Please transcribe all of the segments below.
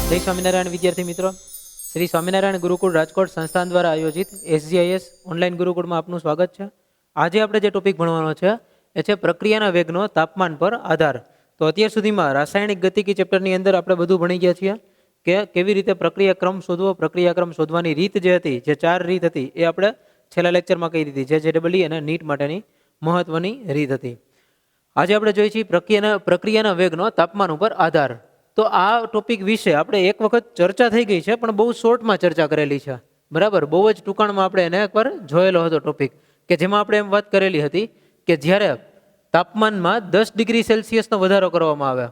જય સ્વામિનારાયણ વિદ્યાર્થી મિત્રો, શ્રી સ્વામિનારાયણ ગુરુકુળ રાજકોટ સંસ્થાન દ્વારા આયોજિત SGIS ઓનલાઈન ગુરુકુળમાં આપનું સ્વાગત છે. આજે આપણે જે ટોપિક ભણવાનો છે એ છે પ્રક્રિયાના વેગનો તાપમાન પર આધાર. તો અત્યાર સુધીમાં રાસાયણિક ગતિકી ચેપ્ટરની અંદર આપણે બધું ભણી ગયા છીએ કે કેવી રીતે પ્રક્રિયાક્રમ શોધવો, પ્રક્રિયાક્રમ શોધવાની રીત જે હતી, જે 4 રીત હતી એ આપણે છેલ્લા લેક્ચરમાં કહી દીધી, જે JEE અને NEET માટેની મહત્વની રીત હતી. આજે આપણે જોઈએ છીએ પ્રક્રિયાના વેગનો તાપમાન ઉપર આધાર. તો આ ટોપિક વિશે આપણે એક વખત ચર્ચા થઈ ગઈ છે, પણ બહુ શોર્ટમાં ચર્ચા કરેલી છે. બરાબર, બહુ જ ટૂંકાણમાં આપણે એને એકવાર જોયેલો હતો ટોપિક, કે જેમાં આપણે એમ વાત કરેલી હતી કે જ્યારે તાપમાનમાં 10 ડિગ્રી સેલ્સિયસનો વધારો કરવામાં આવે,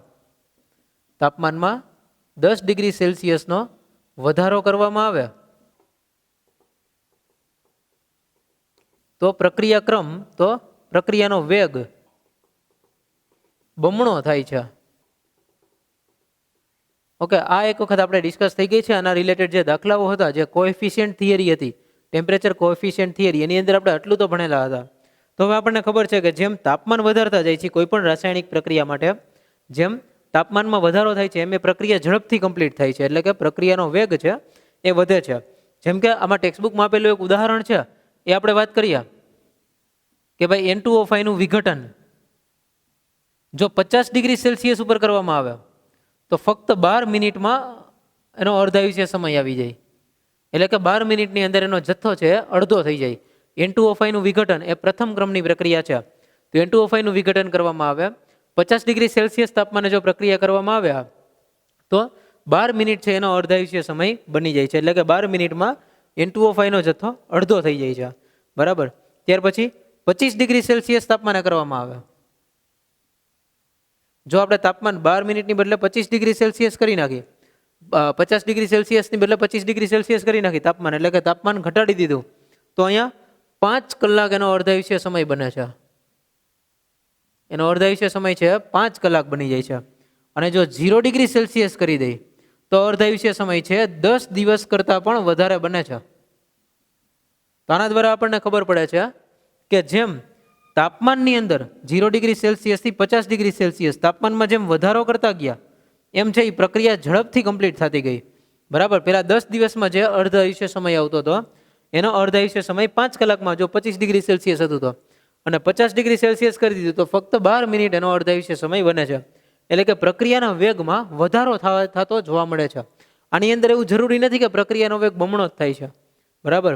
તાપમાનમાં 10 ડિગ્રી સેલ્સિયસનો વધારો કરવામાં આવે તો પ્રક્રિયાનો વેગ બમણો થાય છે. ઓકે, આ એક વખત આપણે ડિસ્કસ થઈ ગઈ છે. આના રિલેટેડ જે દાખલાઓ હતા, જે કોએફિશિયન્ટ થિયરી હતી, ટેમ્પરેચર કોએફિશિયન્ટ થિયરી, એની અંદર આપણે આટલું તો ભણેલા હતા. તો હવે આપણને ખબર છે કે જેમ તાપમાન વધારતા જાય છે કોઈ પણ રાસાયણિક પ્રક્રિયા માટે, જેમ તાપમાનમાં વધારો થાય છે એમ એ પ્રક્રિયા ઝડપથી કમ્પ્લીટ થાય છે, એટલે કે પ્રક્રિયાનો વેગ છે એ વધે છે. જેમ કે આમાં ટેક્સ્ટબુકમાં આપેલું એક ઉદાહરણ છે, એ આપણે વાત કરીએ કે ભાઈ N2O5 નું વિઘટન જો 50 ડિગ્રી સેલ્સિયસ ઉપર કરવામાં આવે તો ફક્ત 12 મિનિટમાં એનો અર્ધાયુષ્ય સમય આવી જાય. એટલે કે 12 મિનિટની અંદર એનો જથ્થો છે અડધો થઈ જાય. N2O5 નું વિઘટન એ પ્રથમ ક્રમની પ્રક્રિયા છે. તો N2O5 નું વિઘટન કરવામાં આવે 50 ડિગ્રી સેલ્સિયસ તાપમાને જો પ્રક્રિયા કરવામાં આવે તો 12 મિનિટ છે એનો અર્ધાયુષ્ય સમય બની જાય છે. એટલે કે 12 મિનિટમાં N2O5 નો જથ્થો અડધો થઈ જાય છે. બરાબર. ત્યાર પછી 25 ડિગ્રી સેલ્સિયસ તાપમાને કરવામાં આવે, જો આપણે તાપમાન 12 મિનિટની બદલે 25 ડિગ્રી સેલ્સિયસ કરી નાખીએ, 50 ડિગ્રી સેલ્સિયસની બદલે 25 ડિગ્રી સેલ્સિયસ કરી નાખી તાપમાન, એટલે કે તાપમાન ઘટાડી દીધું, તો અહીંયા 5 કલાક એનો અર્ધાયુષ્ય સમય બને છે. એનો અર્ધાયુષ્ય સમય છે 5 કલાક બની જાય છે. અને જો 0 ડિગ્રી સેલ્સિયસ કરી દઈ તો અર્ધાયુષ્ય સમય છે 10 દિવસ કરતાં પણ વધારે બને છે. તો આના દ્વારા આપણને ખબર પડે છે કે જેમ તાપમાનની અંદર 0 ડિગ્રી સેલ્સિયસથી 50 ડિગ્રી સેલ્સિયસ તાપમાનમાં જેમ વધારો કરતા ગયા એમ છે એ પ્રક્રિયા ઝડપથી કમ્પ્લીટ થતી ગઈ. બરાબર. પહેલા 10 દિવસમાં જે અર્ધાયુષ્ય સમય આવતો હતો એનો અર્ધાયુષ્ય સમય 5 કલાકમાં જો 25 ડિગ્રી સેલ્સિયસ હતું તો, અને 50 ડિગ્રી સેલ્સિયસ કરી દીધું તો ફક્ત 12 મિનિટ એનો અર્ધાયુષ્ય સમય બને છે. એટલે કે પ્રક્રિયાના વેગમાં વધારો થતો જોવા મળે છે. આની અંદર એવું જરૂરી નથી કે પ્રક્રિયાનો વેગ બમણો જ થાય છે. બરાબર,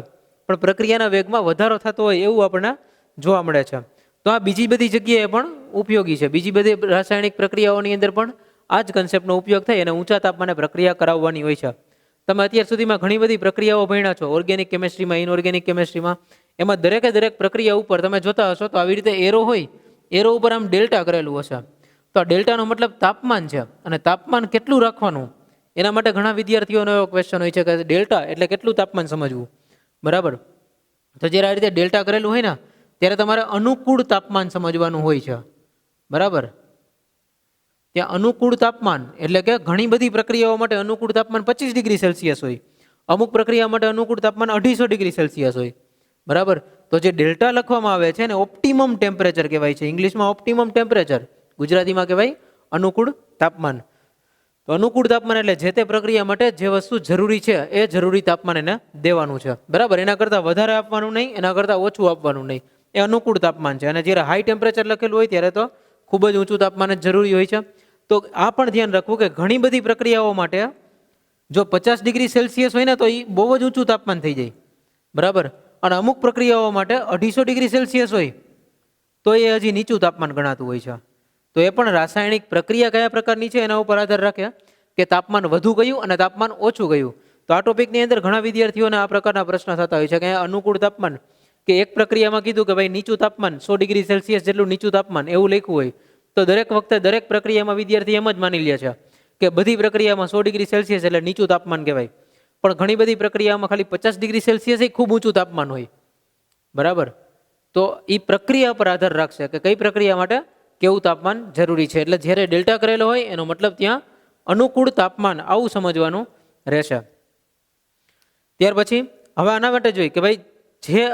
પણ પ્રક્રિયાના વેગમાં વધારો થતો હોય એવું આપણને જોવા મળે છે. તો આ બીજી બધી જગ્યાએ પણ ઉપયોગી છે. બીજી બધી રાસાયણિક પ્રક્રિયાઓની અંદર પણ આ જ કન્સેપ્ટનો ઉપયોગ થાય અને ઊંચા તાપમાને પ્રક્રિયા કરાવવાની હોય છે. તમે અત્યાર સુધીમાં ઘણી બધી પ્રક્રિયાઓ ભણ્યા છો, ઓર્ગેનિક કેમેસ્ટ્રીમાં, ઇનઓર્ગેનિક કેમેસ્ટ્રીમાં. એમાં દરેકે દરેક પ્રક્રિયા ઉપર તમે જોતા હશો તો આવી રીતે એરો હોય, એરો ઉપર આમ ડેલ્ટા કરેલું હશે. તો આ ડેલ્ટાનો મતલબ તાપમાન છે, અને તાપમાન કેટલું રાખવાનું એના માટે ઘણા વિદ્યાર્થીઓનો એવો ક્વેશ્ચન હોય છે કે ડેલ્ટા એટલે કેટલું તાપમાન સમજવું. બરાબર. તો જ્યારે આ રીતે ડેલ્ટા કરેલું હોય ને ત્યારે તમારે અનુકૂળ તાપમાન સમજવાનું હોય છે. બરાબર. ત્યાં અનુકૂળ તાપમાન એટલે કે ઘણી બધી પ્રક્રિયાઓ માટે અનુકૂળ તાપમાન 25 ડિગ્રી સેલ્સિયસ હોય, અમુક પ્રક્રિયા માટે અનુકૂળ તાપમાન 250 ડિગ્રી સેલ્સિયસ હોય. બરાબર. તો જે ડેલ્ટા લખવામાં આવે છે ને ઓપ્ટિમમ ટેમ્પરેચર કહેવાય છે. ઇંગ્લિશમાં ઓપ્ટિમમ ટેમ્પરેચર, ગુજરાતીમાં કહેવાય અનુકૂળ તાપમાન. તો અનુકૂળ તાપમાન એટલે જે તે પ્રક્રિયા માટે જે વસ્તુ જરૂરી છે એ જરૂરી તાપમાન એને દેવાનું છે. બરાબર. એના કરતાં વધારે આપવાનું નહીં, એના કરતાં ઓછું આપવાનું નહીં, એ અનુકૂળ તાપમાન છે. અને જ્યારે હાઈ ટેમ્પરેચર લખેલું હોય ત્યારે તો ખૂબ જ ઊંચું તાપમાન જ જરૂરી હોય છે. તો આ પણ ધ્યાન રાખવું કે ઘણી બધી પ્રક્રિયાઓ માટે જો 50 ડિગ્રી સેલ્સિયસ હોય ને તો એ બહુ જ ઊંચું તાપમાન થઈ જાય. બરાબર. અને અમુક પ્રક્રિયાઓ માટે 250 ડિગ્રી સેલ્સિયસ હોય તો એ હજી નીચું તાપમાન ગણાતું હોય છે. તો એ પણ રાસાયણિક પ્રક્રિયા કયા પ્રકારની છે એના ઉપર આધાર રાખે કે તાપમાન વધુ ગયું અને તાપમાન ઓછું ગયું. તો આ ટોપિકની અંદર ઘણા વિદ્યાર્થીઓને આ પ્રકારના પ્રશ્ન થતા હોય છે કે અનુકૂળ તાપમાન, કે એક પ્રક્રિયામાં કીધું કે ભાઈ નીચું તાપમાન 100 ડિગ્રી સેલ્સિયસ જેટલું નીચું તાપમાન એવું લખ્યું હોય તો દરેક વખતે દરેક પ્રક્રિયામાં વિદ્યાર્થી એમ જ માની લે છે કે બધી પ્રક્રિયામાં 100 ડિગ્રી સેલ્સિયસ એટલે નીચું તાપમાન કહેવાય. પણ ઘણી બધી પ્રક્રિયામાં ખાલી 50 ડિગ્રી સેલ્સિયસ એ ખૂબ ઊંચું તાપમાન હોય. બરાબર. તો એ પ્રક્રિયા પર આધાર રાખશે કે કઈ પ્રક્રિયા માટે કેવું તાપમાન જરૂરી છે. એટલે જ્યારે ડેલ્ટા કરેલો હોય એનો મતલબ ત્યાં અનુકૂળ તાપમાન આવું સમજવાનું રહેશે. ત્યાર પછી હવે આના માટે જોઈએ કે ભાઈ જે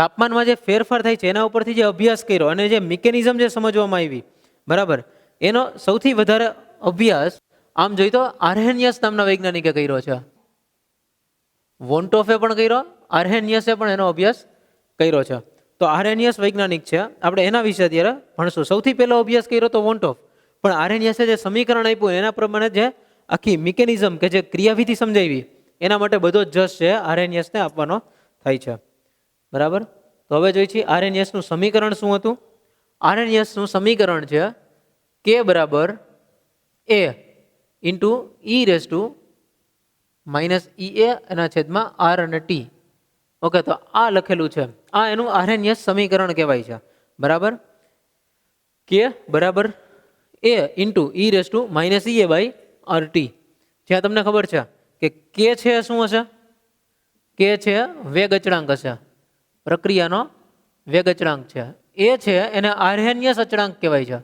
તાપમાનમાં જે ફેરફાર થાય છે એના ઉપરથી જે અભ્યાસ કર્યો અને જે મિકેનિઝમ જે સમજવામાં આવી, બરાબર, એનો સૌથી વધારે અભ્યાસ આમ જોઈએ તો આર્હેનિયસ નામના વૈજ્ઞાનિકે કર્યો છે. વોન્ટોફે પણ કર્યો, આર્હેનિયસે પણ એનો અભ્યાસ કર્યો છે. તો આર્હેનિયસ વૈજ્ઞાનિક છે, આપણે એના વિશે અત્યારે ભણશું. સૌથી પહેલો અભ્યાસ કર્યો તો વોન્ટોફ, પણ આર્હેનિયસે જે સમીકરણ આપ્યું એના પ્રમાણે જે આખી મિકેનિઝમ કે જે ક્રિયાવિધિ સમજાવી એના માટે બધો જ જશ છે આર્હેનિયસને આપવાનો થાય છે. બરાબર. તો હવે જોઈએ છીએ આર્હેનિયસનું સમીકરણ શું હતું. આર્હેનિયસનું સમીકરણ છે કે બરાબર A into e raise to minus E A એના છેદમાં આર અને ટી. ઓકે, તો આ લખેલું છે, આ એનું આર્હેનિયસ સમીકરણ કહેવાય છે. બરાબર. કે બરાબર A into e raise to minus E A by R T. જ્યાં તમને ખબર છે કે કે છે શું હશે, કે છે વેગ અચળાંક હશે, પ્રક્રિયાનો વેગ અચળાંક છે. એ છે એને આર્હેનિયસ અચળાંક કહેવાય છે.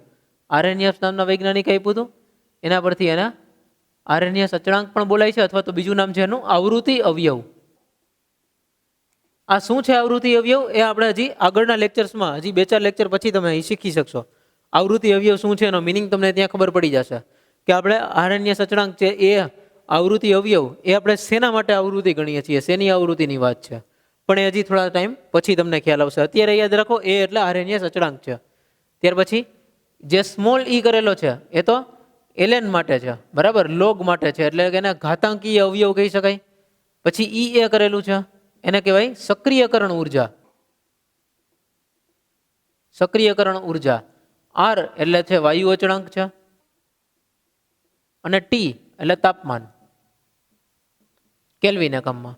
આર્હેનિયસ નામના વૈજ્ઞાનિક આપ્યું હતું, એના પરથી એને આર્હેનિયસ અચળાંક પણ બોલાય છે, અથવા તો બીજું નામ છે એનું આવૃત્તિ અવયવ. આ શું છે આવૃત્તિ અવયવ એ આપણે હજી આગળના લેક્ચર્સમાં, હજી 2-4 લેક્ચર પછી તમે શીખી શકશો. આવૃત્તિ અવયવ શું છે એનો મિનિંગ તમને ત્યાં ખબર પડી જશે કે આપણે આર્હેનિયસ અચળાંક છે એ આવૃત્તિ અવયવ એ આપણે શેના માટે આવૃત્તિ ગણીએ છીએ, શેની આવૃત્તિની વાત છે, પણ એ હજી થોડા ટાઈમ પછી તમને ખ્યાલ આવશે. અત્યારે યાદ રાખો એ એટલે આર્હેનિયસ અચળાંક છે. ત્યાર પછી જે સ્મોલ ઈ કરેલો છે એ તો એલએન માટે છે. બરાબર, લોગ માટે છે, એટલે કે એને ઘાતાંકીય અવયવ કહી શકાય. પછી ઈ એ કરેલું છે એને કહેવાય સક્રિયકરણ ઉર્જા. સક્રિયકરણ ઉર્જા. આર એટલે છે વાયુ અચળાંક છે, અને ટી એટલે તાપમાન કેલ્વિન એકમમાં.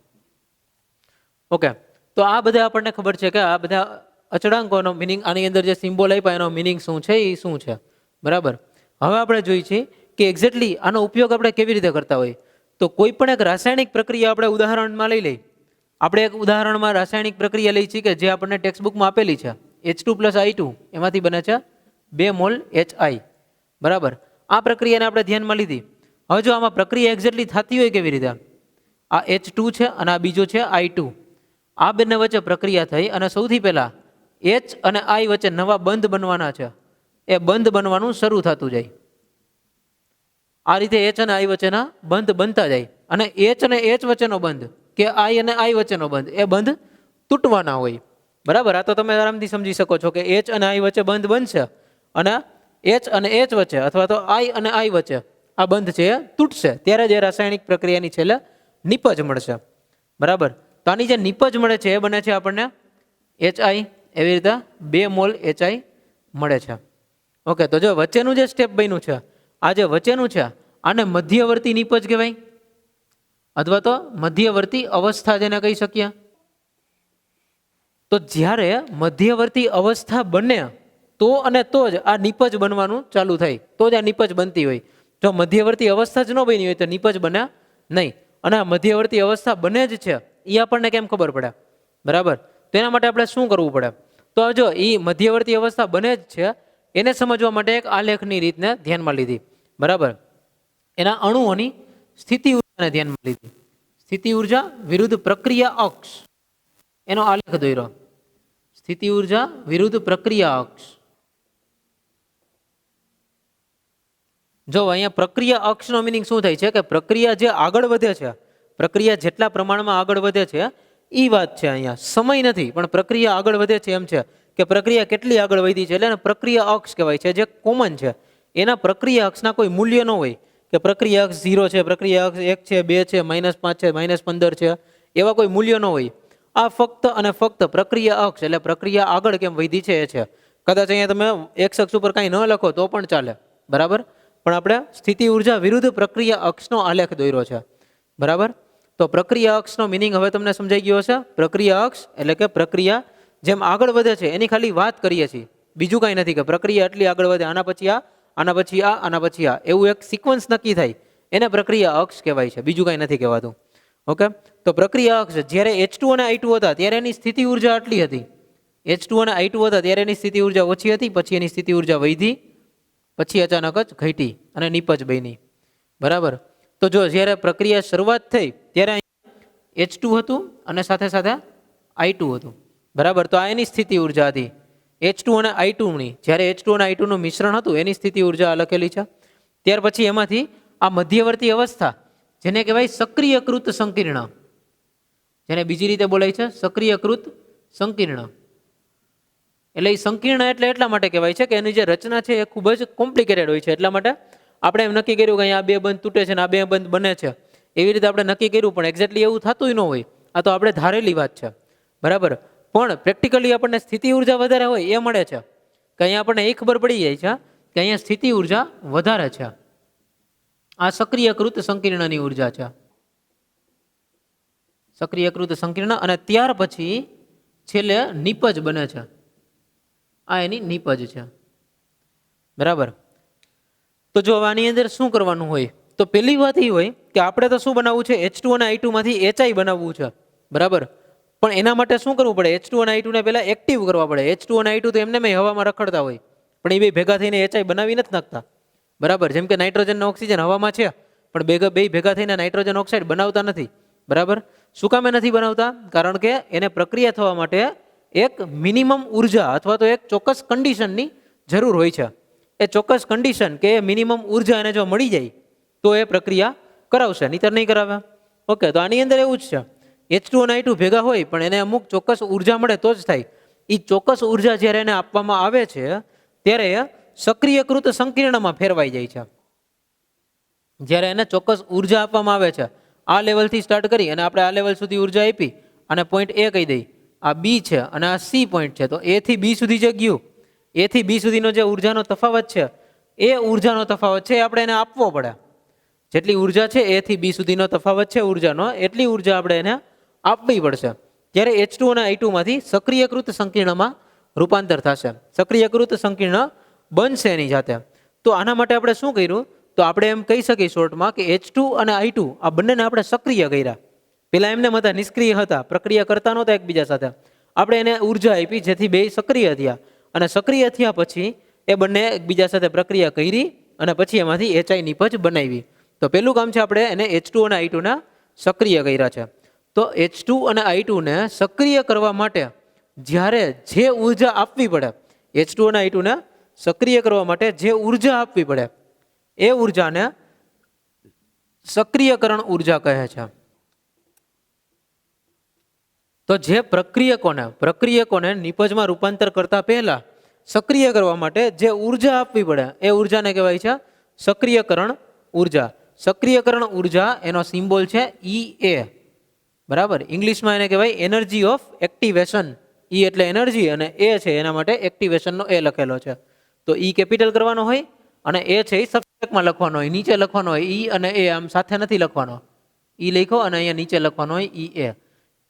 ઓકે, તો આ બધા આપણને ખબર છે કે આ બધા અચળાંકોનો મિનિંગ, આની અંદર જે સિમ્બોલ આપ્યા એનો મિનિંગ શું છે એ શું છે. બરાબર. હવે આપણે જોઈએ છીએ કે એક્ઝેક્ટલી આનો ઉપયોગ આપણે કેવી રીતે કરતા હોય. તો કોઈ પણ એક રાસાયણિક પ્રક્રિયા આપણે ઉદાહરણમાં લઈ લઈએ. આપણે એક ઉદાહરણમાં રાસાયણિક પ્રક્રિયા લઈ છીએ કે જે આપણને ટેક્સ્ટબુકમાં આપેલી છે, H2+I2 એમાંથી બને છે 2 મોલ HI. બરાબર. આ પ્રક્રિયાને આપણે ધ્યાનમાં લીધી. હવે જો આમાં પ્રક્રિયા એક્ઝેક્ટલી થતી હોય કેવી રીતે, આ H2 છે અને આ બીજો છે I2, આ બંને વચ્ચે પ્રક્રિયા થઈ અને સૌથી પહેલા H અને I વચ્ચે નવા બંધ બનવાના છે. એ બંધ બનવાનું શરૂ થતું જાય. આ રીતે H અને I વચ્ચેના બંધ બનતા જાય, અને H અને H વચ્ચેનો બંધ કે I અને I વચ્ચેનો બંધ એ બંધ તૂટવાના હોય. બરાબર. આ તો તમે આરામથી સમજી શકો છો કે H અને I વચ્ચે બંધ બનશે અને H અને H વચ્ચે અથવા તો I અને I વચ્ચે આ બંધ છે એ તૂટશે, ત્યારે જે રાસાયણિક પ્રક્રિયાની છેલ્લે નિપજ મળશે. બરાબર. તો આની જે નિપજ મળે છે એ બને છે આપણને HI. એવી રીતે 2 મોલ HI મળે છે. ઓકે, તો જો વચ્ચેનું જે સ્ટેપ બન્યું છે, આ જે વચ્ચેનું છે આને મધ્યવર્તી નિપજ કહેવાય, અથવા તો મધ્યવર્તી અવસ્થા જેને કહી શકીએ. તો જ્યારે મધ્યવર્તી અવસ્થા બને તો અને તો જ આ નિપજ બનવાનું ચાલુ થાય, તો જ આ નિપજ બનતી હોય. જો મધ્યવર્તી અવસ્થા જ ન બની હોય તો નિપજ બને નહીં. અને આ મધ્યવર્તી અવસ્થા બને જ છે એ આપણને કેમ ખબર પડે. બરાબર. તો એના માટે આપણે શું કરવું પડે. તો જો એ મધ્યવર્તી અવસ્થા બને જ છે એને સમજવા માટે એક આલેખની રીતને ધ્યાનમાં લીધી. બરાબર. એના અણુઓની સ્થિતિ ઉર્જાને ધ્યાનમાં લીધી. સ્થિતિ ઉર્જા વિરુદ્ધ પ્રક્રિયા અક્ષ એનો આલેખ દોર્યો. સ્થિતિ ઉર્જા વિરુદ્ધ પ્રક્રિયા અક્ષ. જો અહીંયા પ્રક્રિયા અક્ષનો મિનિંગ શું થાય છે કે પ્રક્રિયા જે આગળ વધે છે, પ્રક્રિયા જેટલા પ્રમાણમાં આગળ વધે છે એ વાત છે. અહીંયા સમય નથી, પણ પ્રક્રિયા આગળ વધે છે એમ છે કે પ્રક્રિયા કેટલી આગળ વધી છે, એટલે પ્રક્રિયા અક્ષ કહેવાય છે, જે કોમન છે. એના પ્રક્રિયા અક્ષના કોઈ મૂલ્ય ન હોય કે પ્રક્રિયા અક્ષ 0 છે, પ્રક્રિયા અક્ષ 1 છે, 2 છે, -5 છે, -15 છે, એવા કોઈ મૂલ્ય ન હોય. આ ફક્ત અને ફક્ત પ્રક્રિયા અક્ષ એટલે પ્રક્રિયા આગળ કેમ વધી છે એ છે. કદાચ અહીંયા તમે એક્સ અક્ષ ઉપર કાંઈ ન લખો તો પણ ચાલે. બરાબર. પણ આપણે સ્થિતિ ઉર્જા વિરુદ્ધ પ્રક્રિયા અક્ષનો આલેખ દોર્યો છે. બરાબર. તો પ્રક્રિયા અક્ષનો મિનિંગ હવે તમને સમજાઈ ગયો હશે. પ્રક્રિયા અક્ષ એટલે કે પ્રક્રિયા જેમ આગળ વધે છે એની ખાલી વાત કરીએ છીએ, બીજું કાંઈ નથી કે પ્રક્રિયા એટલી આગળ વધે, આના પછી આ, આના પછી આ, આના પછી આ, એવું એક સિક્વન્સ નક્કી થાય એને પ્રક્રિયા અક્ષ કહેવાય છે, બીજું કાંઈ નથી કહેવાતું. ઓકે. તો પ્રક્રિયા અક્ષ જ્યારે H2 અને I2 હતા ત્યારે એની સ્થિતિ ઉર્જા આટલી હતી. H2 અને I2 હતા ત્યારે એની સ્થિતિ ઉર્જા ઓછી હતી, પછી એની સ્થિતિ ઉર્જા વધી, પછી અચાનક જ ઘટી અને નિપજ બની. બરાબર. તો જો જ્યારે પ્રક્રિયા શરૂઆત થઈ ત્યારે H2 હતું અને સાથે સાથે I2 હતું. બરાબર. તો આ એની સ્થિતિ ઉર્જા હતી H2 અને I2 ની. જ્યારે H2 અને I2 નું મિશ્રણ હતું એની સ્થિતિ ઉર્જા લખેલી છે. ત્યાર પછી એમાંથી આ મધ્યવર્તી અવસ્થા જેને કહેવાય સક્રિયકૃત સંકીર્ણ, જેને બીજી રીતે બોલાય છે સક્રિયકૃત સંકીર્ણ. એટલે એ સંકીર્ણ એટલે એટલા માટે કહેવાય છે કે એની જે રચના છે એ ખૂબ જ કોમ્પ્લિકેટેડ હોય છે. એટલા માટે આપણે એમ નક્કી કર્યું કે અહીંયા આ બે બંધ તૂટે છે અને આ બે બંધ બને છે, એવી રીતે આપણે નક્કી કર્યું, પણ એક્ઝેક્ટલી એવું થતું ન હોય. આ તો આપણે ધારેલી વાત છે, બરાબર. પણ પ્રેક્ટિકલી આપણને સ્થિતિ ઉર્જા વધારે હોય એ મળે છે, કે અહીંયા આપણને એ ખબર પડી જાય છે કે અહીંયા સ્થિતિ ઉર્જા વધારે છે. આ સક્રિયકૃત સંકીર્ણની ઉર્જા છે, સક્રિયકૃત સંકીર્ણ. અને ત્યાર પછી છેલ્લે નિપજ બને છે, આ એની નિપજ છે, બરાબર. તો જો આની અંદર શું કરવાનું હોય, તો પહેલી વાત એ હોય કે આપણે તો શું બનાવવું છે, H2 અને I2 માંથી HI બનાવવું છે, બરાબર. પણ એના માટે શું કરવું પડે, H2 અને I2 ને પહેલા એક્ટિવ કરવા પડે. H2 અને I2 તો એમને હવામાં રખડતા હોય, પણ એ બે ભેગા થઈને HI બનાવી નથી નાખતા, બરાબર. જેમ કે નાઇટ્રોજન અને ઓક્સિજન હવામાં છે, પણ બે ભેગા થઈને નાઇટ્રોજન ઓક્સાઇડ બનાવતા નથી, બરાબર. શું કામે નથી બનાવતા? કારણ કે એને પ્રક્રિયા થવા માટે એક મિનિમમ ઉર્જા અથવા તો એક ચોક્કસ કન્ડિશનની જરૂર હોય છે. એ ચોક્કસ કન્ડિશન કે મિનિમમ ઉર્જા એને જો મળી જાય તો એ પ્રક્રિયા કરાવશે, નહીતર નહીં કરાવે. ઓકે, તો આની અંદર એવું જ છે, H2 અને I2 ભેગા હોય પણ એને અમુક ચોક્કસ ઉર્જા મળે તો જ થાય. એ ચોક્કસ ઉર્જા જ્યારે એને આપવામાં આવે છે ત્યારે સક્રિયકૃત સંકીર્ણમાં ફેરવાઈ જાય છે. જ્યારે એને ચોક્કસ ઉર્જા આપવામાં આવે છે, આ લેવલથી સ્ટાર્ટ કરી અને આપણે આ લેવલ સુધી ઉર્જા આપી અને પોઈન્ટ એ કહી દઈ આ બી છે અને આ સી પોઈન્ટ છે, તો એ થી બી સુધી જે ગયું, એ થી બી સુધીનો જે ઉર્જાનો તફાવત છે એ ઉર્જાનો તફાવત છે એ આપણે એને આપવો પડે. જેટલી ઉર્જા છે એ થી બી સુધીનો તફાવત છે ઉર્જાનો, એટલી ઉર્જા આપણે એને આપવી પડશે. જ્યારે H2 અને I2 માંથી સક્રિયકૃત સંકીર્ણમાં રૂપાંતર થશે, સક્રિયકૃત સંકીર્ણ બનશે એની જાતે. તો આના માટે આપણે શું કર્યું, તો આપણે એમ કહી શકીએ શોર્ટમાં કે H2 અને I2 આ બંનેને આપણે સક્રિય કર્યા. પેલા એમને હતા નિષ્ક્રિય હતા, પ્રક્રિયા કરતા નહોતા એકબીજા સાથે. આપણે એને ઉર્જા આપી જેથી બે સક્રિય થયા, અને સક્રિય થયા પછી એ બંને એકબીજા સાથે પ્રક્રિયા કરી અને પછી એમાંથી HI નિપજ બનાવી. તો પહેલું કામ છે આપણે એને H2 અને I2 ને સક્રિય કર્યા છે. તો H2 અને I2 ને સક્રિય કરવા માટે જ્યારે જે ઉર્જા આપવી પડે, H2 અને I2 ને સક્રિય કરવા માટે જે ઉર્જા આપવી પડે એ ઉર્જાને સક્રિયકરણ ઉર્જા કહે છે. તો જે પ્રક્રિયકોને નિપજમાં રૂપાંતર કરતા પહેલા સક્રિય કરવા માટે જે ઉર્જા આપવી પડે એ ઉર્જાને કહેવાય છે સક્રિયકરણ ઉર્જા. સક્રિયકરણ ઉર્જા એનો સિમ્બોલ છે EA, બરાબર. ઇંગ્લિશમાં એને કહેવાય એનર્જી ઓફ એક્ટિવેશન. E એટલે એનર્જી અને એ છે એના માટે એક્ટિવેશનનો એ લખેલો છે. તો E કેપિટલ કરવાનો હોય અને એ છે એ સબસ્ક્રિપ્ટમાં લખવાનો હોય, નીચે લખવાનો હોય. E અને એ આમ સાથે નથી લખવાનો, E લખો અને અહીંયા નીચે લખવાનો હોય EA,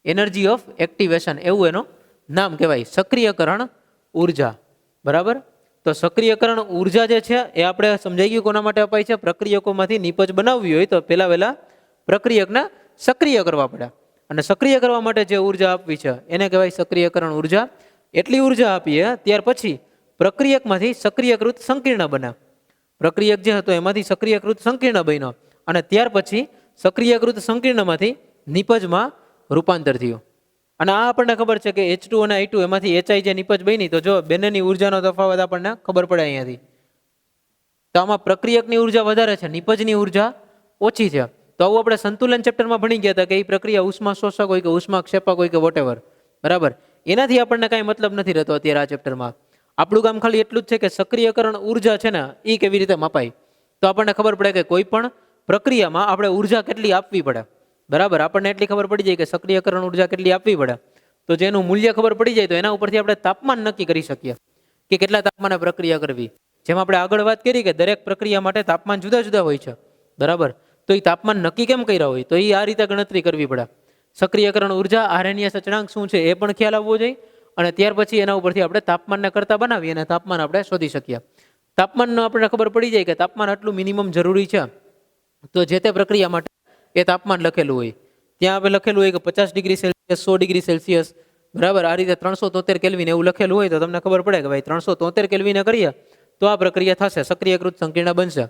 એનર્જી ઓફ એક્ટિવેશન, એવું એનું નામ કહેવાય, સક્રિયકરણ ઉર્જા, બરાબર. તો સક્રિયકરણ ઉર્જા જે છે એ આપણે સમજાઈ ગયું કોના માટે અપાય છે. પ્રક્રિયકોમાંથી નિપજ બનાવવી હોય તો પહેલા પ્રક્રિયકને સક્રિય કરવા પડે, અને સક્રિય કરવા માટે જે ઉર્જા આપવી છે એને કહેવાય સક્રિયકરણ ઉર્જા. એટલી ઉર્જા આપીએ ત્યાર પછી પ્રક્રિયકમાંથી સક્રિયકૃત સંકીર્ણ બને. પ્રક્રિયક જે હતો એમાંથી સક્રિયકૃત સંકીર્ણ બન્યો અને ત્યાર પછી સક્રિયકૃત સંકીર્ણમાંથી નિપજમાં રૂપાંતર થયું. અને આ આપણને ખબર છે કે H2 અને I2 એમાંથી HI જે નિપજ બની, તો જો બંનેની ઉર્જાનો તફાવત આપણને ખબર પડે અહીંયાથી. તો આમાં પ્રક્રિયકની ઉર્જા વધારે છે, નિપજની ઉર્જા ઓછી છે. તો આવું આપણે સંતુલન ચેપ્ટરમાં ભણી ગયા હતા કે એ પ્રક્રિયા ઉષ્મા શોષક હોય કે ઉષ્મા ક્ષેપક હોય કે વોટેવર, બરાબર. એનાથી આપણને કાંઈ મતલબ નથી રહેતો અત્યારે આ ચેપ્ટરમાં. આપણું કામ ખાલી એટલું જ છે કે સક્રિયકરણ ઉર્જા છે ને એ કેવી રીતે મપાય. તો આપણને ખબર પડે કે કોઈ પણ પ્રક્રિયામાં આપણે ઉર્જા કેટલી આપવી પડે, બરાબર. આપણને એટલી ખબર પડી જાય કે સક્રિયકરણ ઉર્જા કેટલી આપવી પડે, તો જેનું મૂલ્ય ખબર પડી જાય તો એના ઉપરથી આપણે તાપમાન નક્કી કરી શકીએ કે કેટલા તાપમાને પ્રક્રિયા કરવી. જેમ આપણે આગળ વાત કરી કે દરેક પ્રક્રિયા માટે તાપમાન જુદા જુદા હોય છે, બરાબર. તો એ તાપમાન નક્કી કેમ કર્યા હોય, તો એ આ રીતે ગણતરી કરવી પડે. સક્રિયકરણ ઉર્જા આરએનએ સચળાંક શું છે એ પણ ખ્યાલ આવવો જોઈએ, અને ત્યાર પછી એના ઉપરથી આપણે તાપમાનને કરતા બનાવીએ અને તાપમાન આપણે શોધી શકીએ. તાપમાનનો આપણને ખબર પડી જાય કે તાપમાન આટલું મિનિમમ જરૂરી છે, તો જે તે પ્રક્રિયા માટે એ તાપમાન લખેલું હોય. ત્યાં આપણે લખેલું હોય કે 50 ડિગ્રી સેલ્સિયસ, 100 ડિગ્રી સેલ્સિયસ, બરાબર. આ રીતે 373 કેલ્વિન એવું લખેલું હોય તો તમને ખબર પડે કે ભાઈ 373 કેલ્વિને કરીએ તો આ પ્રક્રિયા થશે, સક્રિયકૃત સંકીર્ણ બનશે.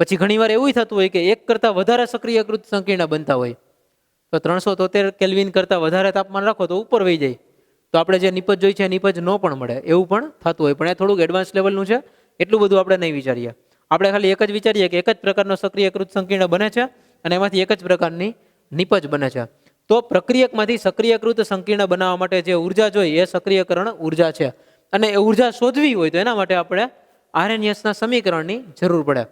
પછી ઘણીવાર એવું થતું હોય કે એક કરતાં વધારે સક્રિયકૃત સંકીર્ણ બનતા હોય, તો 373 કેલ્વિન કરતાં વધારે તાપમાન રાખો તો ઉપર વહી જાય, તો આપણે જે નિપજ જોઈ છે નિપજ ન પણ મળે, એવું પણ થતું હોય. પણ એ થોડુંક એડવાન્સ લેવલનું છે, એટલું બધું આપણે નહીં વિચારીએ. આપણે ખાલી એક જ વિચારીએ કે એક જ પ્રકારનો સક્રિયકૃત સંકીર્ણ બને છે અને એમાંથી એક જ પ્રકારની નિપજ બને છે. તો પ્રક્રિયકમાંથી સક્રિયકૃત સંકીર્ણ બનાવવા માટે જે ઉર્જા જોઈએ એ સક્રિયકરણ ઉર્જા છે. અને એ ઉર્જા શોધવી હોય તો એના માટે આપણે આરએનએસના સમીકરણની જરૂર પડે.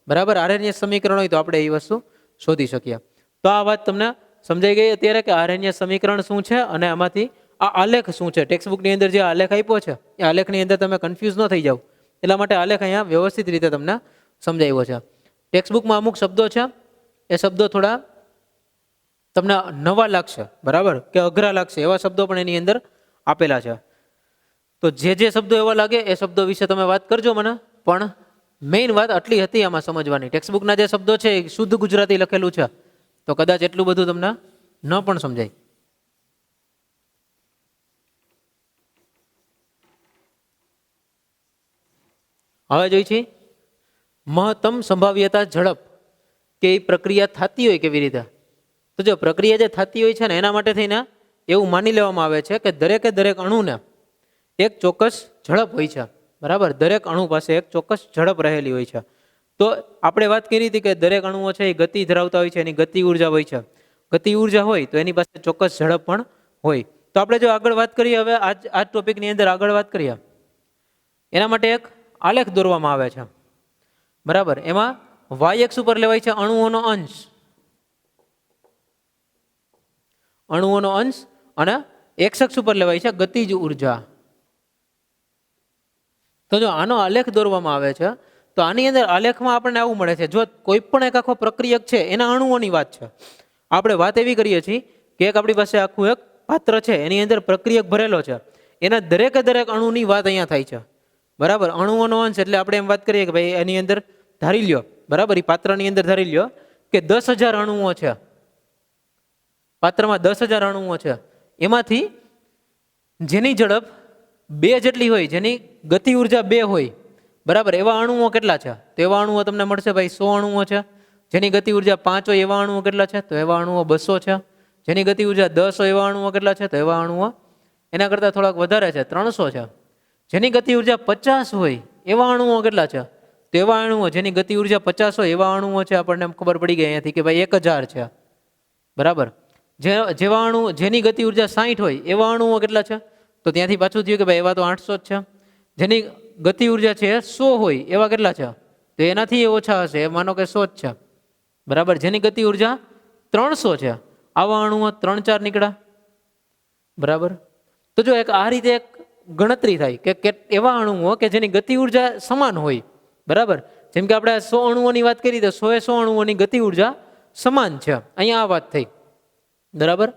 બરાબર, આરએનએસ સમીકરણ હોય તો આપણે એ વસ્તુ શોધી શકીએ. તો આ વાત તમને સમજાઈ ગઈ અત્યારે કે આરએનએસ સમીકરણ શું છે અને આમાંથી આ આલેખ શું છે. ટેક્સ્ટબુકની અંદર જે આલેખ આપ્યો છે એ આલેખની અંદર તમે કન્ફ્યુઝ ન થઈ જાઓ એટલા માટે આલેખ અહીંયા વ્યવસ્થિત રીતે તમને સમજાવ્યો છે. ટેક્સ્ટબુકમાં અમુક શબ્દો છે એ શબ્દો થોડા તમને નવા લાગશે, બરાબર, કે અઘરા લાગશે એવા શબ્દો પણ એની અંદર આપેલા છે. તો જે શબ્દો એવા લાગે એ શબ્દો વિશે તમે વાત કરજો મને, પણ મેઇન વાત આટલી હતી આમાં સમજવાની. ટેક્સ્ટબુકના જે શબ્દો છે એ શુદ્ધ ગુજરાતી લખેલું છે તો કદાચ એટલું બધું તમને ન પણ સમજાય. હવે જોઈ છે મહત્તમ સંભાવ્યતા ઝડપ કે એ પ્રક્રિયા થતી હોય કેવી રીતે. તો જો પ્રક્રિયા જે થતી હોય છે ને એના માટે થઈને એવું માની લેવામાં આવે છે કે દરેક અણુને એક ચોક્કસ ઝડપ હોય છે. બરાબર, દરેક અણુ પાસે એક ચોક્કસ ઝડપ રહેલી હોય છે. તો આપણે વાત કરી હતી કે દરેક અણુઓ છે એ ગતિ ધરાવતા હોય છે, એની ગતિ ઉર્જા હોય છે. ગતિ ઉર્જા હોય તો એની પાસે ચોક્કસ ઝડપ પણ હોય. તો આપણે જો આગળ વાત કરીએ, હવે આ ટોપિકની અંદર આગળ વાત કરીએ, એના માટે એક આલેખ દોરવામાં આવે છે. બરાબર, એમાં વાય એક્સ ઉપર લેવાય છે અણુઓનો અંશ, અણુઓનો અંશ, અને એક્સ અક્ષ ઉપર લેવાય છે ગતિજ ઉર્જા. તો જો આનો આલેખ દોરવામાં આવે છે તો આની અંદર આલેખમાં આપણને આવું મળે છે. જો કોઈ પણ એક આખો પ્રક્રિયક છે એના અણુઓની વાત છે. આપણે વાત એવી કરીએ છીએ કે એક આપણી પાસે આખું એક પાત્ર છે એની અંદર પ્રક્રિયક ભરેલો છે, એના દરેક અણુની વાત અહીંયા થાય છે. બરાબર, અણુઓનો અંશ એટલે આપણે એમ વાત કરીએ કે ભાઈ એની અંદર ધારી લ્યો, બરાબર, એ પાત્રની અંદર ધારી લ્યો કે 10,000 અણુઓ છે, પાત્રમાં 10,000 અણુઓ છે, એમાંથી જેની ઝડપ 2 જેટલી હોય, જેની ગતિ ઉર્જા 2 હોય, બરાબર, એવા અણુઓ કેટલા છે? તો એવા અણુઓ તમને મળશે ભાઈ 100 અણુઓ છે. જેની ગતિ ઉર્જા 5 હોય એવા અણુઓ કેટલા છે? તો એવા અણુઓ 200 છે. જેની ગતિ ઉર્જા 10 હોય એવા અણુઓ કેટલા છે? તો એવા અણુઓ એના કરતાં થોડાક વધારે છે, 300 છે. જેની ગતિ ઉર્જા 50 હોય એવા અણુઓ કેટલા છે? તો એવા અણુઓ જેની ગતિ ઉર્જા 50 હોય એવા અણુઓ છે, આપણને ખબર પડી ગઈ અહીંયાથી કે ભાઈ 1000 છે. બરાબર, જેવા અણુ જેની ગતિ ઉર્જા 60 હોય એવા અણુઓ કેટલા છે? તો ત્યાંથી પાછું થયું કે ભાઈ એવા તો 800 જ છે. જેની ગતિ ઉર્જા છે 100 હોય એવા કેટલા છે? તો એનાથી ઓછા હશે, માનો કે 100 જ છે. બરાબર, જેની ગતિ ઉર્જા 300 છે આવા અણુઓ 3-4 નીકળ્યા. બરાબર, તો જો એક આ રીતે એક ગણતરી થાય કે એવા અણુઓ કે જેની ગતિ ઉર્જા સમાન હોય. બરાબર, જેમ કે આપણે 100 અણુઓની વાત કરી તો 100 અણુઓની ગતિ ઉર્જા સમાન છે. અહીંયા આ વાત થઈ. બરાબર,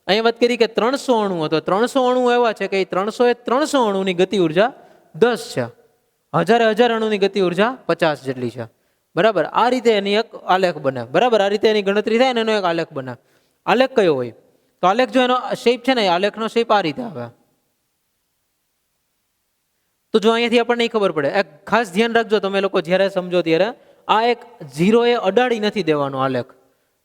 અહીંયા વાત કરી કે 300 અણુઓ, તો 300 અણુઓ એવા છે કે 300 અણુની ગતિ ઉર્જા 10 છે, 1000 અણુની ગતિ ઉર્જા 50 જેટલી છે. બરાબર, આ રીતે એની એક આલેખ બને. બરાબર, આ રીતે એની ગણતરી થાય ને એનો એક આલેખ બને. આલેખ કયો હોય? તો આલેખ જો એનો શેપ છે ને, આલેખનો શેપ આ રીતે આવે. તો જો અહીંયાથી આપણને ખબર પડે, એક ખાસ ધ્યાન રાખજો તમે લોકો જ્યારે સમજો ત્યારે, આ એક 0 એ અડાડી નથી દેવાનો આલેખ.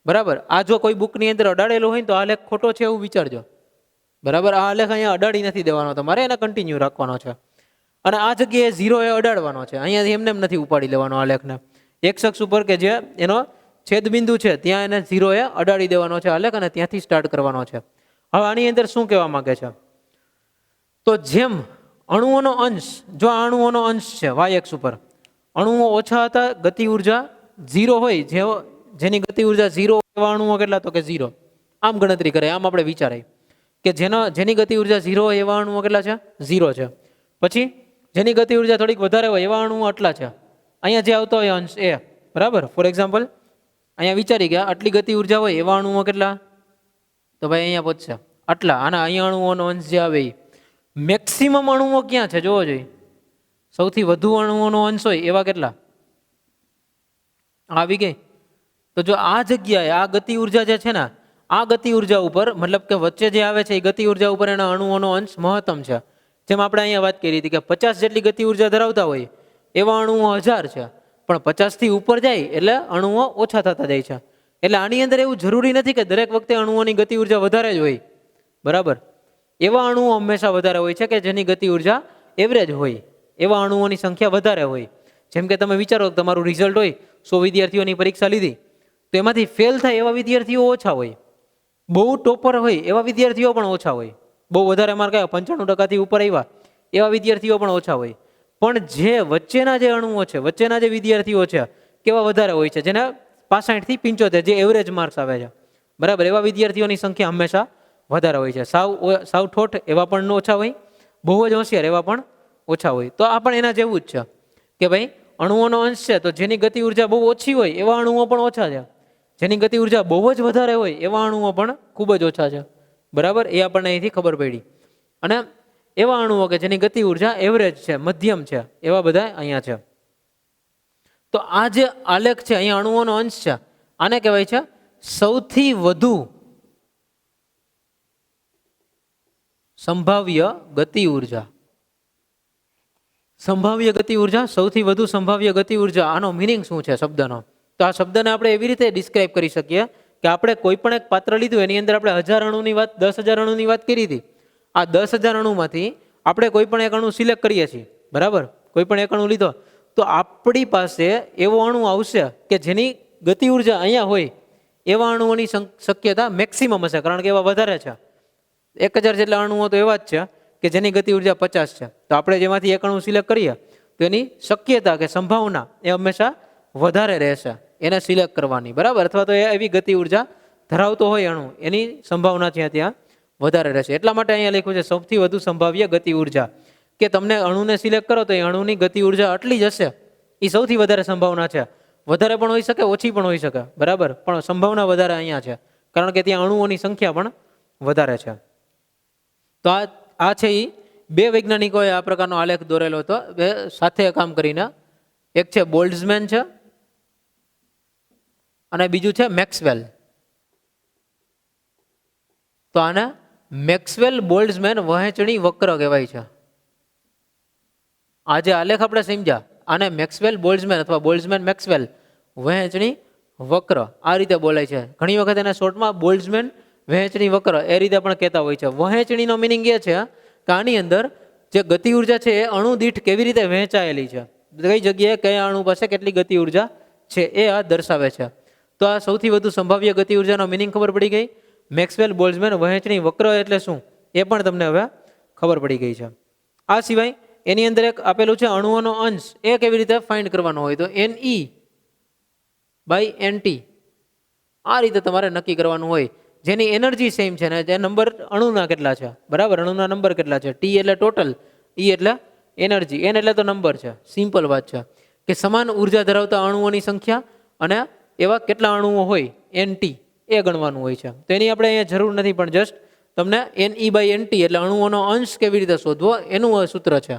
બરાબર, આ જો કોઈ બુકની અંદર અડાડેલો હોય તો આલેખ ખોટો છે એવું વિચારજો. બરાબર, આ આલેખ અહીંયા અડાડી નથી દેવાનો, તમારે એને કન્ટિન્યુ રાખવાનો છે. અને આ જગ્યાએ 0 એ અડાડવાનો છે, અહીંયાથી એમને નથી ઉપાડી લેવાનો આલેખને. એક્સ અક્ષ ઉપર કે જે એનો છેદબિંદુ છે ત્યાં એને 0 એ અડાડી દેવાનો છે આલેખ, અને ત્યાંથી સ્ટાર્ટ કરવાનો છે. હવે આની અંદર શું કહેવા માંગે છે? તો જેમ અણુઓનો અંશ, જો આ અણુઓનો અંશ છે વાય એક્સ ઉપર, અણુઓ ઓછા હતા, ગતિ ઉર્જા 0 હોય, જેની ગતિ ઉર્જા 0 એવા અણુઓ કેટલા? તો કે 0. આમ ગણતરી કરે, આમ આપણે વિચારાય કે જેની ગતિ ઉર્જા 0 હોય એવા અણુઓ કેટલા છે? 0 છે. પછી જેની ગતિ ઉર્જા થોડીક વધારે હોય એવા અણુઓ આટલા છે. અહીંયા જે આવતો હોય અંશ એ, બરાબર, ફોર એક્ઝામ્પલ અહીંયા વિચારી ગયા આટલી ગતિ ઉર્જા હોય એવા અણુઓ કેટલા? તો ભાઈ અહીંયા પહોંચશે આટલા. આના અહીંયા અણુઓનો અંશ જે આવે એ મેક્સિમમ અણુઓ ક્યાં છે જોવો જોઈએ. સૌથી વધુ અણુઓનો અંશ હોય એવા કેટલા? આવી ગઈ. તો જો આ જગ્યાએ આ ગતિ ઉર્જા જે છે ને, આ ગતિ ઉર્જા ઉપર, મતલબ કે વચ્ચે જે આવે છે એ ગતિ ઉર્જા ઉપર એના અણુઓનો અંશ મહત્તમ છે. જેમ આપણે અહીંયા વાત કરી હતી કે 50 જેટલી ગતિ ઉર્જા ધરાવતા હોય એવા અણુઓ 1000 છે, પણ 50 થી ઉપર જાય એટલે અણુઓ ઓછા થતા જાય છે. એટલે આની અંદર એવું જરૂરી નથી કે દરેક વખતે અણુઓની ગતિ ઉર્જા વધારે જ હોય. બરાબર, એવા અણુઓ હંમેશા વધારે હોય છે કે જેની ગતિ ઉર્જા એવરેજ હોય, એવા અણુઓની સંખ્યા વધારે હોય. જેમ કે તમે વિચારો કે તમારું રિઝલ્ટ હોય 100 વિદ્યાર્થીઓની પરીક્ષા લીધી, તો એમાંથી ફેલ થાય એવા વિદ્યાર્થીઓ ઓછા હોય, બહુ ટોપર હોય એવા વિદ્યાર્થીઓ પણ ઓછા હોય, બહુ વધારે માર્ક આવ્યા 95% ઉપર આવ્યા એવા વિદ્યાર્થીઓ પણ ઓછા હોય. પણ જે વચ્ચેના જે અણુઓ છે, વચ્ચેના જે વિદ્યાર્થીઓ છે, કેવા વધારે હોય છે, જેના 65 થી 75 જે એવરેજ માર્ક્સ આવે છે, બરાબર, એવા વિદ્યાર્થીઓની સંખ્યા હંમેશા વધારે હોય છે. સાવ ઠોઠ એવા પણ ઓછા હોય, બહુ જ હોશિયાર એવા પણ ઓછા હોય. તો આ પણ એના જેવું જ છે કે ભાઈ અણુઓનો અંશ છે, તો જેની ગતિ ઉર્જા બહુ ઓછી હોય એવા અણુઓ પણ ઓછા છે, જેની ગતિ ઉર્જા બહુ જ વધારે હોય એવા અણુઓ પણ ખૂબ જ ઓછા છે, બરાબર. એ આપણને અહીંથી ખબર પડી. અને એવા અણુઓ કે જેની ગતિ ઉર્જા એવરેજ છે, મધ્યમ છે, એવા બધા અહીંયા છે. તો આ જે આલેખ છે, અહીંયા અણુઓનો અંશ છે, આને કહેવાય છે સૌથી વધુ સંભાવ્ય ગતિ ઉર્જા. સંભાવ્ય ગતિ ઉર્જા, સૌથી વધુ સંભાવ્ય ગતિ ઉર્જા, આનો મિનિંગ શું છે શબ્દનો? તો આ શબ્દને આપણે એવી રીતે ડિસ્ક્રાઇબ કરી શકીએ કે આપણે કોઈ પણ એક પાત્ર લીધું, એની અંદર આપણે 1000 અણુની વાત, 10,000 અણુની વાત કરી હતી. આ 10,000 અણુમાંથી આપણે કોઈ પણ એક અણુ સિલેક્ટ કરીએ છીએ, બરાબર, કોઈ પણ એક અણુ લીધો, તો આપણી પાસે એવો અણુ આવશે કે જેની ગતિ ઉર્જા અહીંયા હોય એવા અણુઓની શક્યતા મેક્સિમમ હશે, કારણ કે એવા વધારે છે. 1000 જેટલા અણુઓ તો એવા જ છે કે જેની ગતિ ઉર્જા 50 છે. તો આપણે જેમાંથી એક અણુ સિલેક્ટ કરીએ તો એની શક્યતા કે સંભાવના એ હંમેશા વધારે રહેશે એને સિલેક્ટ કરવાની, બરાબર, અથવા તો એવી ગતિ ઉર્જા ધરાવતો હોય અણુ, એની સંભાવના ત્યાં વધારે રહેશે. એટલા માટે અહીંયા લખ્યું છે સૌથી વધુ સંભાવ્ય ગતિ ઉર્જા, કે તમને અણુને સિલેક્ટ કરો તો એ અણુની ગતિ ઉર્જા આટલી જ હશે, એ સૌથી વધારે સંભાવના છે. વધારે પણ હોઈ શકે, ઓછી પણ હોઈ શકે, બરાબર, પણ સંભાવના વધારે અહીંયા છે, કારણ કે ત્યાં અણુઓની સંખ્યા પણ વધારે છે. તો આ છે એ બે વૈજ્ઞાનિકોએ આ પ્રકારનો આલેખ દોરેલો હતો, બે સાથે કામ કરીને. એક છે બોલ્ટ્ઝમેન છે અને બીજું છે મેક્સવેલ. તો આને મેક્સવેલ બોલ્ટ્ઝમેન વહેંચણી વક્ર કહેવાય છે. આ જે આલેખ આપણે સમજ્યા, આને મેક્સવેલ બોલ્ટ્ઝમેન અથવા બોલ્ટ્ઝમેન મેક્સવેલ વહેંચણી વક્ર આ રીતે બોલાય છે. ઘણી વખત એને શોર્ટમાં બોલ્ટ્ઝમેન વહેંચણી વક્ર એ રીતે પણ કહેતા હોય છે. વહેંચણીનો મિનિંગ એ છે કે આની અંદર જે ગતિ ઉર્જા છે એ અણુ દીઠ કેવી રીતે વહેંચાયેલી છે, કઈ જગ્યાએ કયા અણુ પાસે કેટલી ગતિ ઉર્જા છે એ આ દર્શાવે છે. તો આ સૌથી વધુ સંભાવ્ય ગતિ ઉર્જાનો મિનિંગ ખબર પડી ગઈ. મેક્સવેલ બોલ્ટ્ઝમેન વહેંચણી વક્ર એટલે શું એ પણ તમને હવે ખબર પડી ગઈ છે. આ સિવાય એની અંદર એક આપેલું છે અણુઓનો અંશ, એ કેવી રીતે ફાઇન્ડ કરવાનો હોય, તો NE/NT આ રીતે તમારે નક્કી કરવાનું હોય. જેની એનર્જી સેમ છે ને જે નંબર અણુના કેટલા છે, બરાબર, અણુના નંબર કેટલા છે, ટી એટલે ટોટલ, ઈ એટલે એનર્જી, એન એટલે તો નંબર છે. સિમ્પલ વાત છે કે સમાન ઉર્જા ધરાવતા અણુઓની સંખ્યા અને એવા કેટલા અણુઓ હોય NT એ ગણવાનું હોય છે. તો એની આપણે અહીંયા જરૂર નથી, પણ જસ્ટ તમને NE/NT એટલે અણુઓનો અંશ કેવી રીતે શોધવો એનું સૂત્ર છે.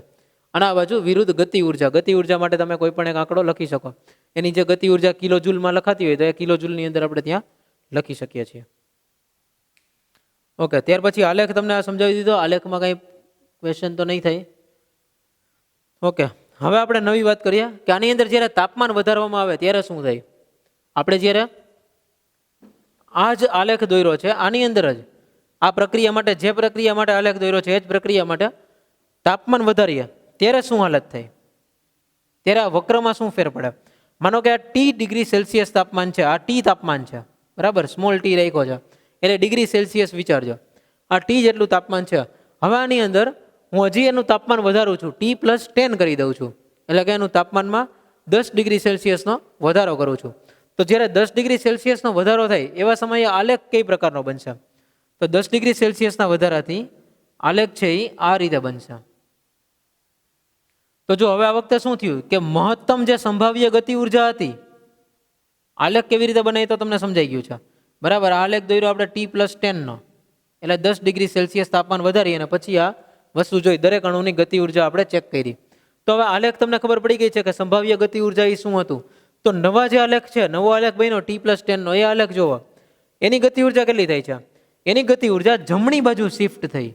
અને આ બાજુ વિરુદ્ધ ગતિ ઉર્જા, ગતિ ઉર્જા માટે તમે કોઈ પણ એક આંકડો લખી શકો. એની જે ગતિ ઉર્જા કિલો જૂલમાં લખાતી હોય તો એ કિલો જૂલની અંદર આપણે ત્યાં લખી શકીએ છીએ. ઓકે, ત્યાર પછી આલેખ તમને આ સમજાવી દીધો. આલેખમાં કંઈ ક્વેશ્ચન તો નહીં થાય. ઓકે, હવે આપણે નવી વાત કરીએ કે આની અંદર જ્યારે તાપમાન વધારવામાં આવે ત્યારે શું થાય. આપણે જ્યારે આ જ આલેખ દોર્યો છે આની અંદર જ આ પ્રક્રિયા માટે, જે પ્રક્રિયા માટે આલેખ દોર્યો છે એ જ પ્રક્રિયા માટે તાપમાન વધારીએ ત્યારે શું હાલત થાય, ત્યારે આ વક્રમાં શું ફેર પડે. માનો કે આ T°C તાપમાન છે, આ T તાપમાન છે, બરાબર, સ્મોલ ટી રાખ્યો છે એટલે ડિગ્રી સેલ્સિયસ વિચારજો. આ T જેટલું તાપમાન છે. હવે આની અંદર હું હજી એનું તાપમાન વધારું છું, T+10 કરી દઉં છું, એટલે કે એનું તાપમાનમાં 10°C વધારો કરું છું. તો જ્યારે 10°C વધારો થાય એવા સમયે આલેખ કઈ પ્રકારનો બનશે, તો 10°C વધારાથી આલેખ છે એ આ રીતે બનશે. તો જો હવે આ વખતે શું થયું કે મહત્તમ જે સંભાવ્ય ગતિ ઉર્જા હતી, આલેખ કેવી રીતે બને તો તમને સમજાઈ ગયું છે, બરાબર. આલેખ દોર્યો આપણે T+10 નો, એટલે 10°C તાપમાન વધારી અને પછી આ વસ્તુ જોઈ, દરેક અણુની ગતિ ઉર્જા આપણે ચેક કરી. તો હવે આલેખ તમને ખબર પડી ગઈ છે કે સંભાવ્ય ગતિ ઉર્જા એ શું હતું. તો નવા જે આલેખ છે, નવો આલેખ બન્યો T+10 નો, એ આલેખ જોવો, એની ગતિ ઉર્જા કેટલી થાય છે, એની ગતિ ઉર્જા જમણી બાજુ શિફ્ટ થઈ.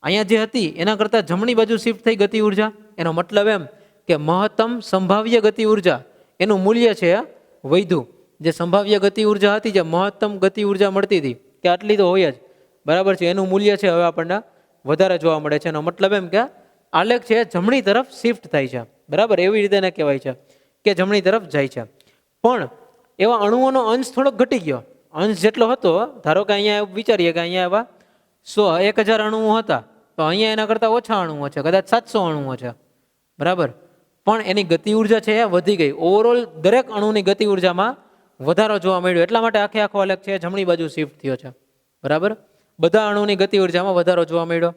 અહીંયા જે હતી એના કરતાં જમણી બાજુ શિફ્ટ થઈ ગતિ ઉર્જા. એનો મતલબ એમ કે મહત્તમ સંભાવ્ય ગતિ ઉર્જા એનું મૂલ્ય છે વધ્યું. જે સંભાવ્ય ગતિ ઉર્જા હતી, જે મહત્તમ ગતિ ઉર્જા મળતી હતી કે આટલી તો હોય જ, બરાબર છે, એનું મૂલ્ય છે હવે આપણને વધારે જોવા મળે છે. એનો મતલબ એમ કે આલેખ છે જમણી તરફ શિફ્ટ થાય છે, બરાબર, એવી રીતે એને કહેવાય છે કે જમણી તરફ જાય છે. પણ એવા અણુઓનો અંશ થોડોક ઘટી ગયો. અંશ જેટલો હતો, ધારો કે અહીંયા વિચારીએ કે અહીંયા એવા 1000 અણુઓ હતા, તો અહીંયા એના કરતાં ઓછા અણુઓ છે, કદાચ 700 અણુઓ છે, બરાબર. પણ એની ગતિ ઉર્જા છે એ વધી ગઈ. ઓવરઓલ દરેક અણુની ગતિ ઉર્જામાં વધારો જોવા મળ્યો. એટલા માટે આખો આલેખ છે જમણી બાજુ શિફ્ટ થયો છે, બરાબર. બધા અણુની ગતિ ઉર્જામાં વધારો જોવા મળ્યો.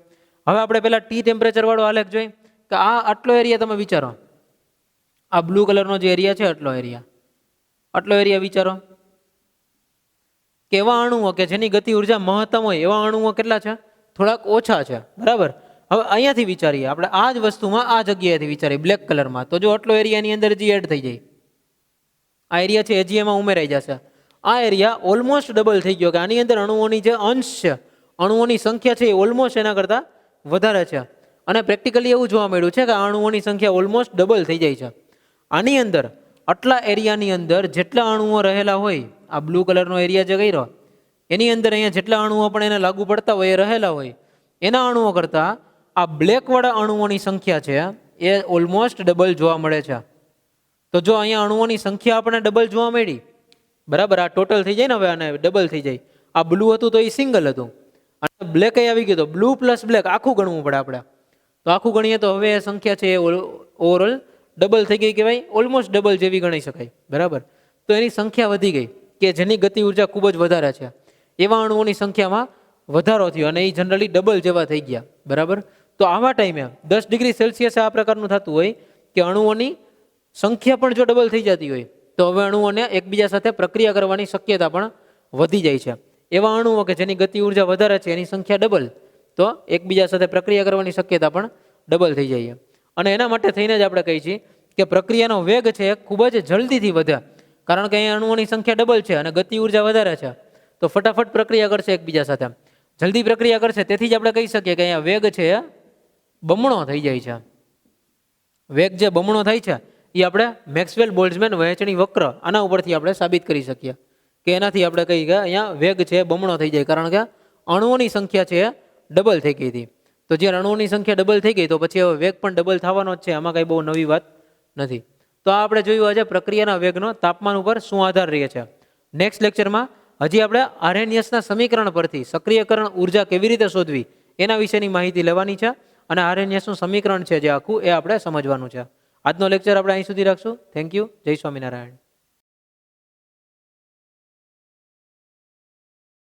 હવે આપણે પેલા ટી ટેમ્પરેચર વાળો આલેખ જોઈ કે આટલો એરિયા તમે વિચારો, આ બ્લુ કલરનો જે એરિયા છે આટલો એરિયા વિચારો કે એવા અણુઓ કે જેની ગતિ ઉર્જા મહત્તમ હોય એવા અણુઓ કેટલા છે? થોડાક ઓછા છે, બરાબર. હવે અહીંયાથી વિચારીએ આપણે, આ જ વસ્તુમાં આ જગ્યાએથી વિચારીએ બ્લેક કલરમાં, તો જો આટલો એરિયાની અંદર જે એડ થઈ જાય, આ એરિયા છે હજી એમાં ઉમેરાઈ જશે. આ એરિયા ઓલમોસ્ટ ડબલ થઈ ગયો કે આની અંદર અણુઓની જે અંશ છે, અણુઓની સંખ્યા છે એ ઓલમોસ્ટ એના કરતાં વધારે છે. અને પ્રેક્ટિકલી એવું જોવા મળ્યું છે કે આ અણુઓની સંખ્યા ઓલમોસ્ટ ડબલ થઈ જાય છે. આની અંદર આટલા એરિયાની અંદર જેટલા અણુઓ રહેલા હોય, આ બ્લુ કલરનો એરિયા જે કર્યો એની અંદર અહીંયા જેટલા અણુઓ પણ એને લાગુ પડતા હોય એ રહેલા હોય, એના અણુઓ કરતાં આ બ્લેકવાળા અણુઓની સંખ્યા છે એ ઓલમોસ્ટ ડબલ જોવા મળે છે. તો જો અહીંયા અણુઓની સંખ્યા આપણે ડબલ જોવા મળી, બરાબર, આ ટોટલ થઈ જાય ને હવે આને ડબલ થઈ જાય. આ બ્લુ હતું તો એ સિંગલ હતું, અને બ્લેક આવી ગયું તો બ્લુ પ્લસ બ્લેક આખું ગણવું પડે આપણે. તો આખું ગણીએ તો હવે એ સંખ્યા છે એ ઓવરઓલ ડબલ થઈ ગઈ કહેવાય, ઓલમોસ્ટ ડબલ જેવી ગણી શકાય, બરાબર. તો એની સંખ્યા વધી ગઈ કે જેની ગતિ ઉર્જા ખૂબ જ વધારે છે, એવા અણુઓની સંખ્યામાં વધારો થયો અને એ જનરલી ડબલ જેવા થઈ ગયા, બરાબર. તો આવા ટાઈમે 10 ડિગ્રી સેલ્સિયસ આ પ્રકારનું થતું હોય કે અણુઓની સંખ્યા પણ જો ડબલ થઈ જતી હોય તો હવે અણુઓને એકબીજા સાથે પ્રક્રિયા કરવાની શક્યતા પણ વધી જાય છે. એવા અણુઓ કે જેની ગતિ ઉર્જા વધારે છે એની સંખ્યા ડબલ, તો એકબીજા સાથે પ્રક્રિયા કરવાની શક્યતા પણ ડબલ થઈ જાય. અને એના માટે થઈને જ આપણે કહીએ છીએ કે પ્રક્રિયાનો વેગ છે એ ખૂબ જ જલ્દીથી વધે, કારણ કે અહીંયા અણુઓની સંખ્યા ડબલ છે અને ગતિ ઉર્જા વધારે છે, તો ફટાફટ પ્રક્રિયા કરશે એકબીજા સાથે, જલ્દી પ્રક્રિયા કરશે. તેથી જ આપણે કહી શકીએ કે અહીંયા વેગ છે એ બમણો થઈ જાય છે. વેગ જે બમણો થાય છે એ આપણે મેક્સવેલ બોલ્ટ્ઝમેન વહેંચણી વક્ર આના ઉપરથી આપણે સાબિત કરી શકીએ કે એનાથી આપણે કહીએ કે અહીંયા વેગ છે બમણો થઈ જાય, કારણ કે અણુઓની સંખ્યા છે ડબલ થઈ ગઈ હતી. તો જ્યારે અણુઓની સંખ્યા ડબલ થઈ ગઈ તો પછી હવે વેગ પણ ડબલ થવાનો જ છે, આમાં કંઈ બહુ નવી વાત નથી. તો આ આપણે જોયું આજે પ્રક્રિયાના વેગનો તાપમાન ઉપર શું આધાર રહે છે. નેક્સ્ટ લેક્ચરમાં હજી આપણે આરએનએસના સમીકરણ પરથી સક્રિયકરણ ઉર્જા કેવી રીતે શોધવી એના વિશેની માહિતી લેવાની છે, અને આરએનએસનું સમીકરણ છે જે આખું એ આપણે સમજવાનું છે. આજનો લેક્ચર આપણે અહીં સુધી રાખશું. Thank you. જય સ્વામિનારાયણ.